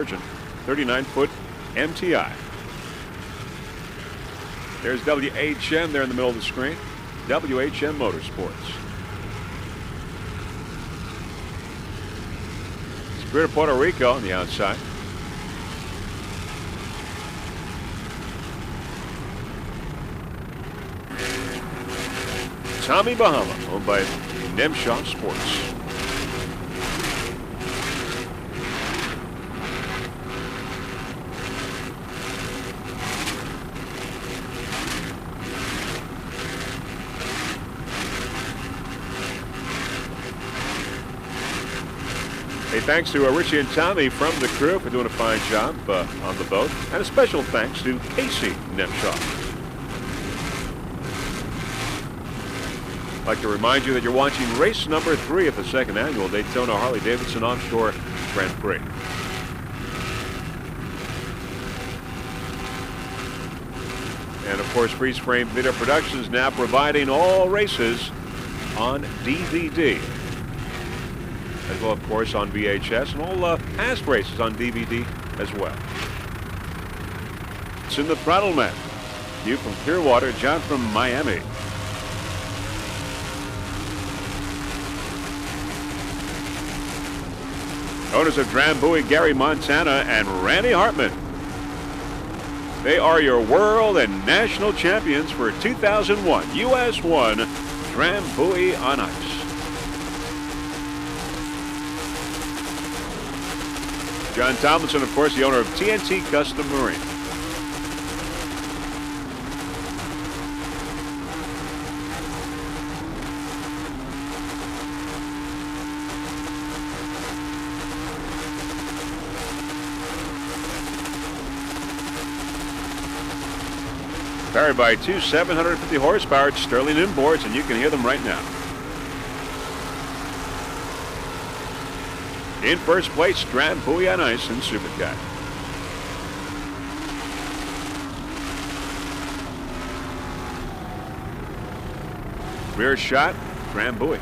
39-foot MTI. There's WHM there in the middle of the screen. WHM Motorsports. Spirit of Puerto Rico on the outside. Tommy Bahama, owned by Nemshaw Sports. Hey, thanks to Richie and Tommy from the crew for doing a fine job on the boat. And a special thanks to Casey Nemshaw. I'd like to remind you that you're watching race number 3 of the second annual Daytona Harley-Davidson Offshore Grand Prix. And of course, Freeze Frame Video Productions now providing all races on DVD. As well, of course, on VHS, and all past races on DVD as well. It's in the Throttle Man. You from Clearwater, John from Miami. Owners of Drambuie, Gary Montana, and Randy Hartman. They are your world and national champions for 2001 US 1 Drambuie on Ice. John Tomlinson, of course, the owner of TNT Custom Marine. Powered by two 750 horsepower Sterling inboards, and you can hear them right now. In first place, Drambuie on Ice and Supercat. Rear shot, Drambuie.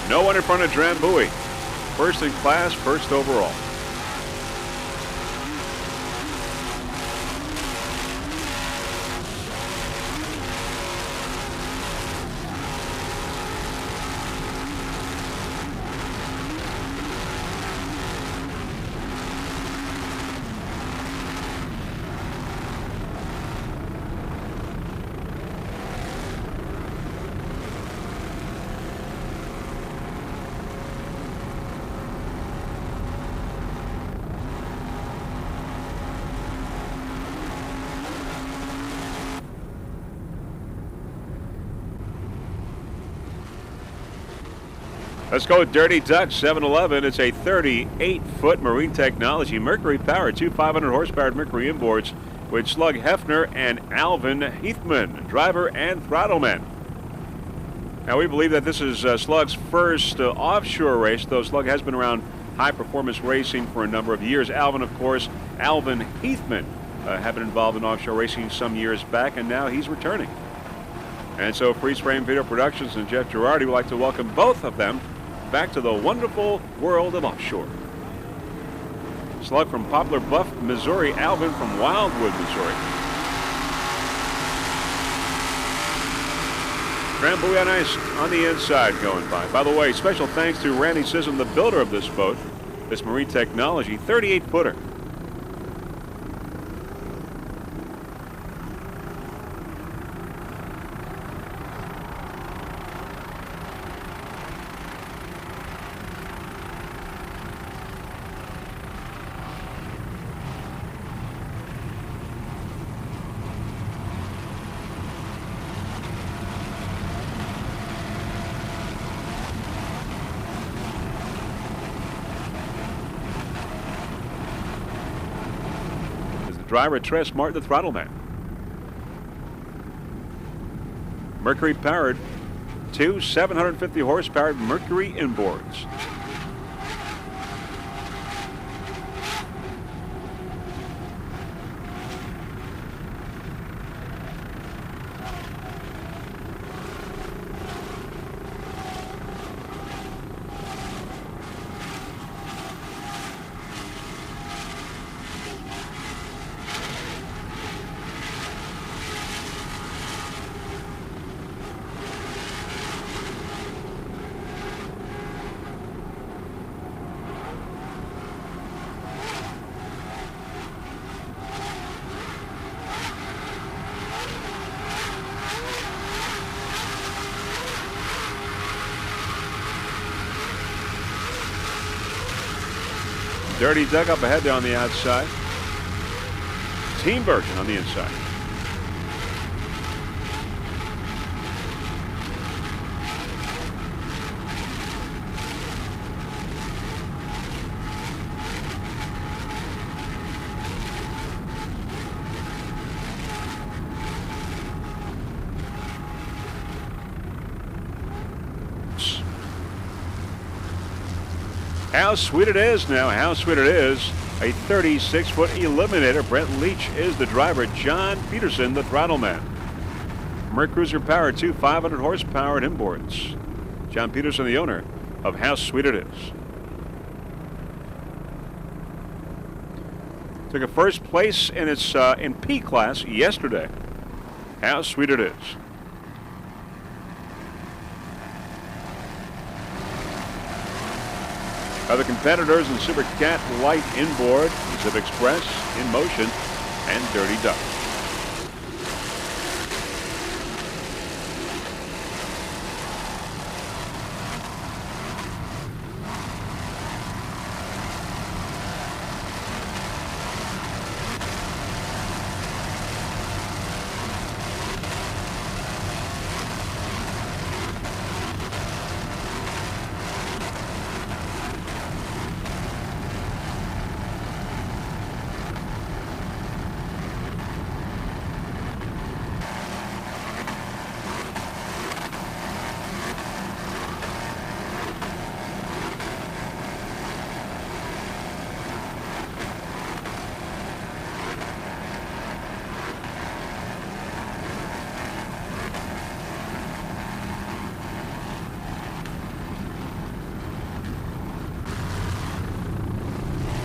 No one in front of Drambuie. First in class, first overall. Let's go with Dirty Duck 711. It's a 38-foot Marine Technology Mercury-powered, two 500-horsepower Mercury inboards with Slug Hefner and Alvin Heathman, driver and throttleman. Now, we believe that this is Slug's first offshore race, though Slug has been around high-performance racing for a number of years. Alvin, of course, Alvin Heathman, have been involved in offshore racing some years back, and now he's returning. And so Freeze Frame Video Productions and Jeff Girardi would like to welcome both of them back to the wonderful world of offshore. Slug from Poplar Bluff, Missouri. Alvin from Wildwood, Missouri. Drambuie on Ice on the inside going by. By the way, special thanks to Randy Sissom, the builder of this boat, this Marine Technology 38-footer. Driver Tress Martin, the throttle man. Mercury powered, two 750 horsepower Mercury inboards. Dirty Duck up ahead there on the outside. Team version on the inside. How sweet it is now. How sweet it is. A 36-foot eliminator. Brent Leach is the driver. John Peterson, the throttle man. Mercruiser Power 2, 500 horsepower at inboards. John Peterson, the owner of How Sweet It Is. Took a first place in its in P class yesterday. How sweet it is. Other competitors in Super Cat Light inboard, Zip Express, In Motion, and Dirty Duck.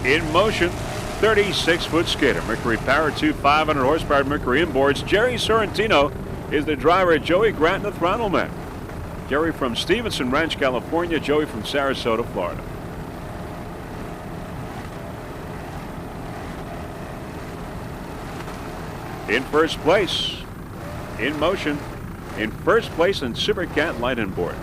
In Motion, 36-foot skater. Mercury Power 2, 500 horsepower Mercury inboards. Jerry Sorrentino is the driver. Joey Gratton, the throttle man. Jerry from Stevenson Ranch, California. Joey from Sarasota, Florida. In first place, In Motion. In first place in Super Cat Light inboard.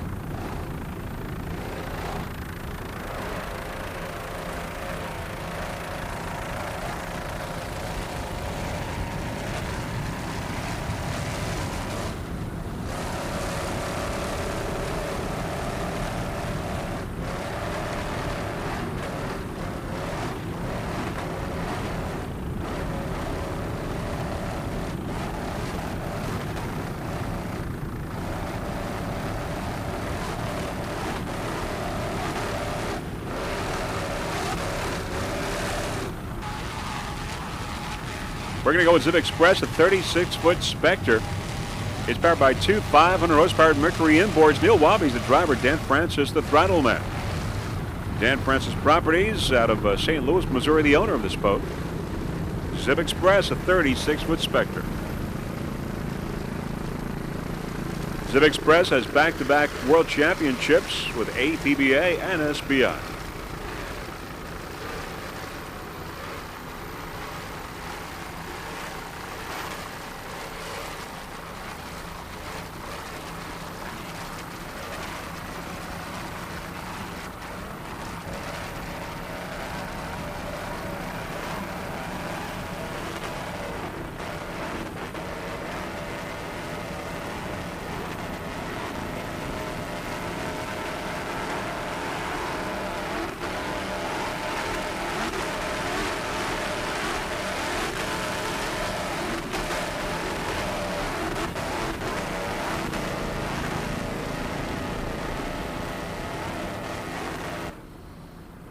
We're going to go with Zip Express, a 36-foot Spectre. It's powered by two 500 horsepower Mercury inboards. Neil Wabi's the driver. Dan Francis, the throttle man. Dan Francis Properties out of St. Louis, Missouri, the owner of this boat. Zip Express, a 36-foot Spectre. Zip Express has back-to-back world championships with APBA and SBI.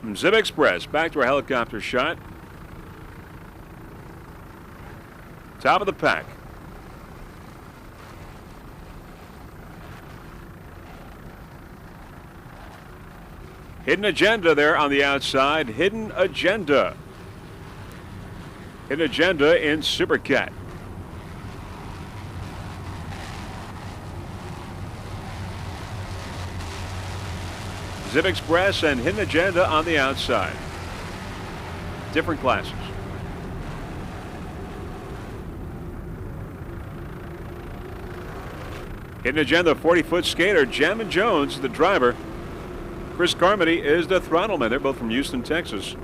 From Zip Express, back to our helicopter shot. Top of the pack. Hidden Agenda there on the outside. Hidden Agenda. Hidden Agenda in Super Cat. Zip Express and Hidden Agenda on the outside. Different classes. Hidden Agenda, 40-foot skater. Jammin' Jones, the driver. Chris Carmody is the throttle man. They're both from Houston, Texas.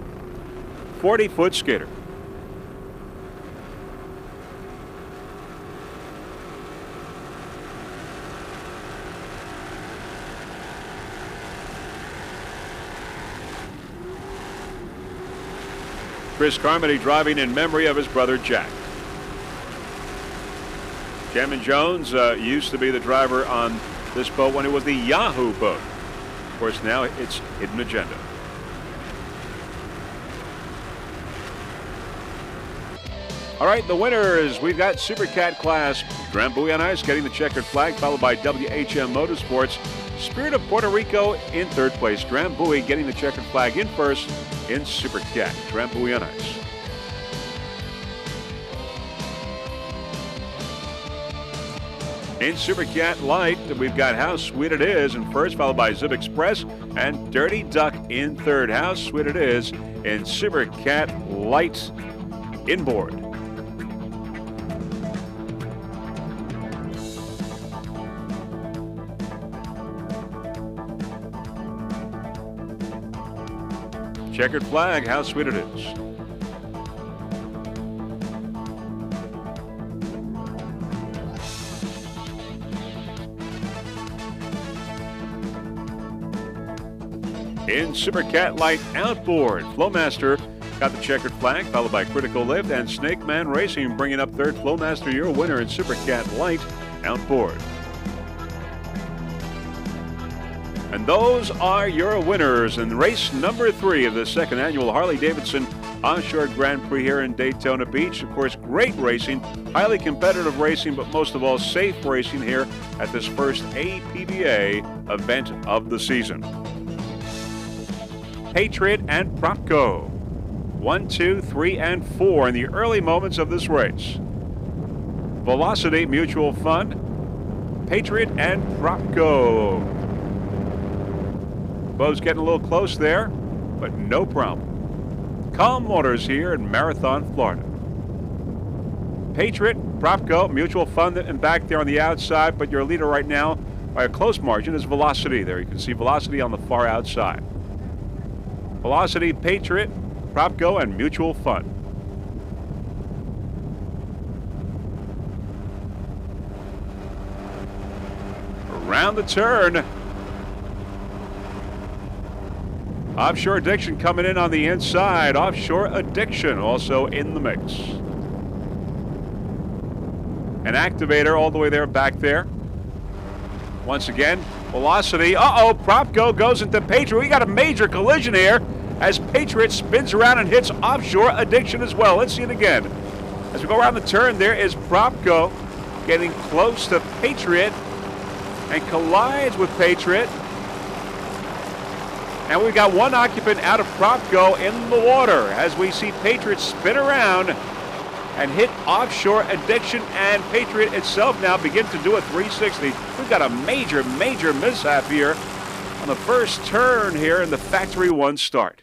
40-foot skater. Chris Carmody driving in memory of his brother Jack. Cameron Jones used to be the driver on this boat when it was the Yahoo boat. Of course, now it's Hidden Agenda. All right, the winners. We've got Super Cat Class. Drambuie on Ice getting the checkered flag, followed by WHM Motorsports. Spirit of Puerto Rico in third place. Drambuie getting the checkered flag in first in Super Cat. Drambuie on Ice. In Super Cat Light, we've got How Sweet It Is in first, followed by Zip Express and Dirty Duck in third. How Sweet It Is in Super Cat Light inboard. Checkered flag, How Sweet It Is. In Super Cat Light outboard, Flowmaster got the checkered flag, followed by Critical Lift and Snake Man Racing bringing up third. Flowmaster, your winner in Super Cat Light outboard. And those are your winners in race number 3 of the second annual Harley-Davidson Offshore Grand Prix here in Daytona Beach. Of course, great racing, highly competitive racing, but most of all, safe racing here at this first APBA event of the season. Patriot and Propco, 1, 2, 3, and 4 in the early moments of this race. Velocity Mutual Fund, Patriot and Propco. Boat's getting a little close there, but no problem. Calm waters here in Marathon, Florida. Patriot, Propco, Mutual Fund, and back there on the outside, but your leader right now by a close margin is Velocity. There you can see Velocity on the far outside. Velocity, Patriot, Propco, and Mutual Fund. Around the turn. Offshore Addiction coming in on the inside. Offshore Addiction also in the mix. An activator all the way there, back there. Once again, Velocity. Uh-oh, Propco goes into Patriot. We got a major collision here as Patriot spins around and hits Offshore Addiction as well. Let's see it again. As we go around the turn, there is Propco getting close to Patriot and collides with Patriot. And we've got one occupant out of Propco in the water as we see Patriot spin around and hit Offshore Addiction, and Patriot itself now begin to do a 360. We've got a major, major mishap here on the first turn here in the Factory 1 start.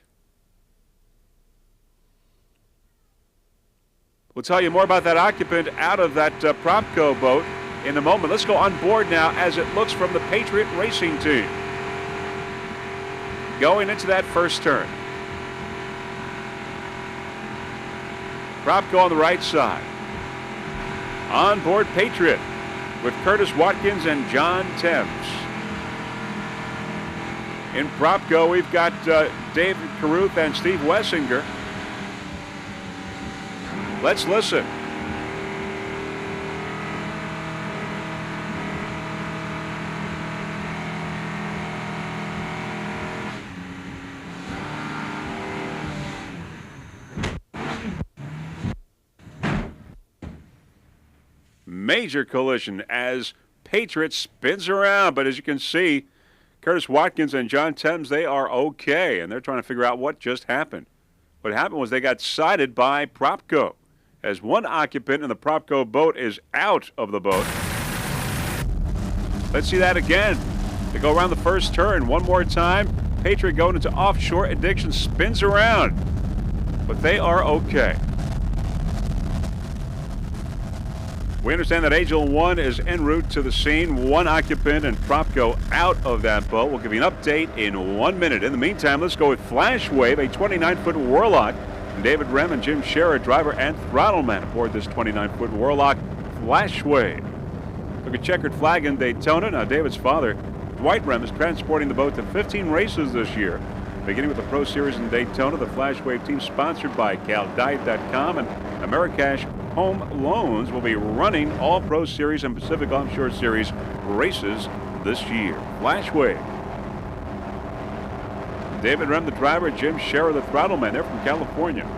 We'll tell you more about that occupant out of that Propco boat in a moment. Let's go on board now as it looks from the Patriot Racing Team. Going into that first turn. Propco on the right side. On board Patriot with Curtis Watkins and John Thames. In Propco, we've got David Carruth and Steve Wessinger. Let's listen. Major collision as Patriot spins around, but as you can see, Curtis Watkins and John Thames, they are okay, and they're trying to figure out what just happened. What happened was they got sided by Propco, as one occupant in the Propco boat is out of the boat. Let's see that again. They go around the first turn one more time. Patriot going into Offshore Addiction, spins around, but they are okay. We understand that Angel 1 is en route to the scene. One occupant and Propco out of that boat. We'll give you an update in 1 minute. In the meantime, let's go with Flash Wave, a 29-foot Warlock David Rem and Jim Scherer, driver and throttleman aboard this 29-foot Warlock Flashwave. Took a checkered flag in Daytona. Now David's father, Dwight Rem, is transporting the boat to 15 races this year. Beginning with the Pro Series in Daytona, the Flashwave team, sponsored by CalDiet.com and Americash Home Loans, will be running all Pro Series and Pacific Offshore Series races this year. Flashwave. David Rem, the driver, Jim Scherer, the throttleman. They're from California.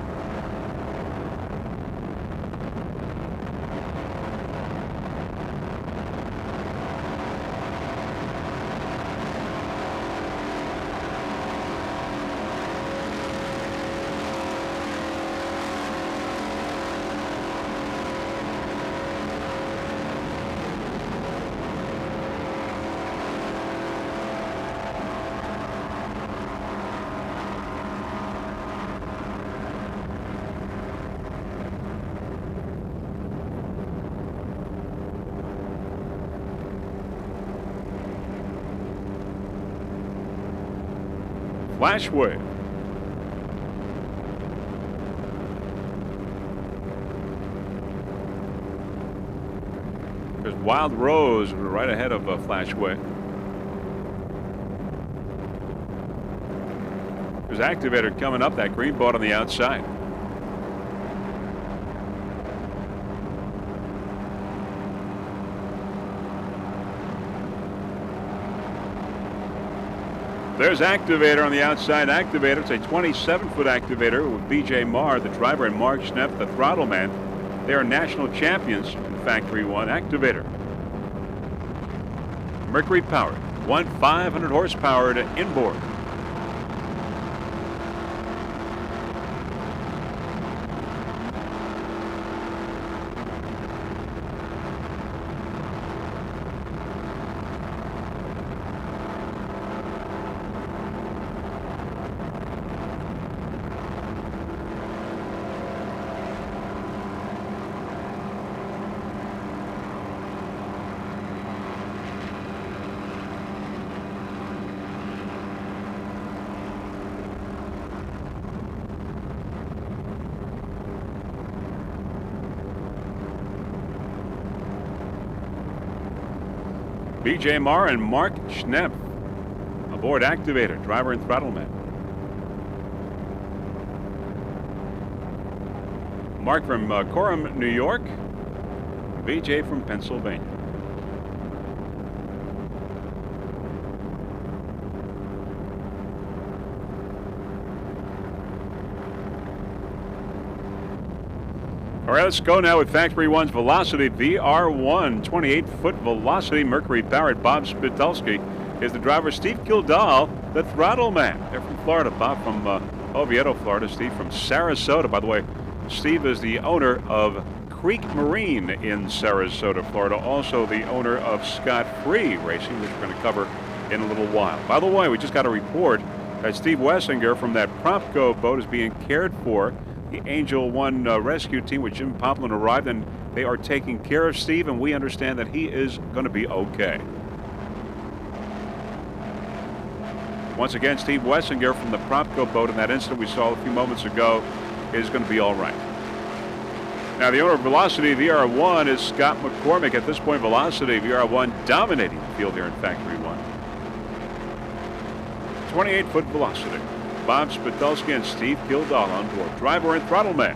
Flashwave. There's Wild Rose right ahead of Flashwave. There's Activator coming up, that green boat on the outside. There's Activator on the outside. Activator, it's a 27-foot Activator with B.J. Marr, the driver, and Mark Schnepp, the throttleman. They are national champions in Factory 1. Activator. Mercury powered, 500 horsepower to inboard. B.J. Marr and Mark Schnepp aboard Activator, driver and throttleman. Mark from Coram, New York. B.J. from Pennsylvania. All right, let's go now with Factory 1's Velocity VR1, 28-foot Velocity Mercury-powered. Bob Spitulski is the driver. Steve Kildall, the throttleman. They're from Florida. Bob from Oviedo, Florida. Steve from Sarasota. By the way, Steve is the owner of Creek Marine in Sarasota, Florida. Also the owner of Scott Free Racing, which we're going to cover in a little while. By the way, we just got a report that Steve Wessinger from that Propco boat is being cared for. The Angel One rescue team with Jim Poplin arrived, and they are taking care of Steve, and we understand that he is going to be okay. Once again, Steve Wessinger from the Propco boat in that incident we saw a few moments ago is going to be all right. Now, the owner of Velocity VR1 is Scott McCormick. At this point, Velocity VR1 dominating the field here in Factory 1. 28-foot Velocity. Bob Spitulski and Steve Kildall on board. Driver and throttleman.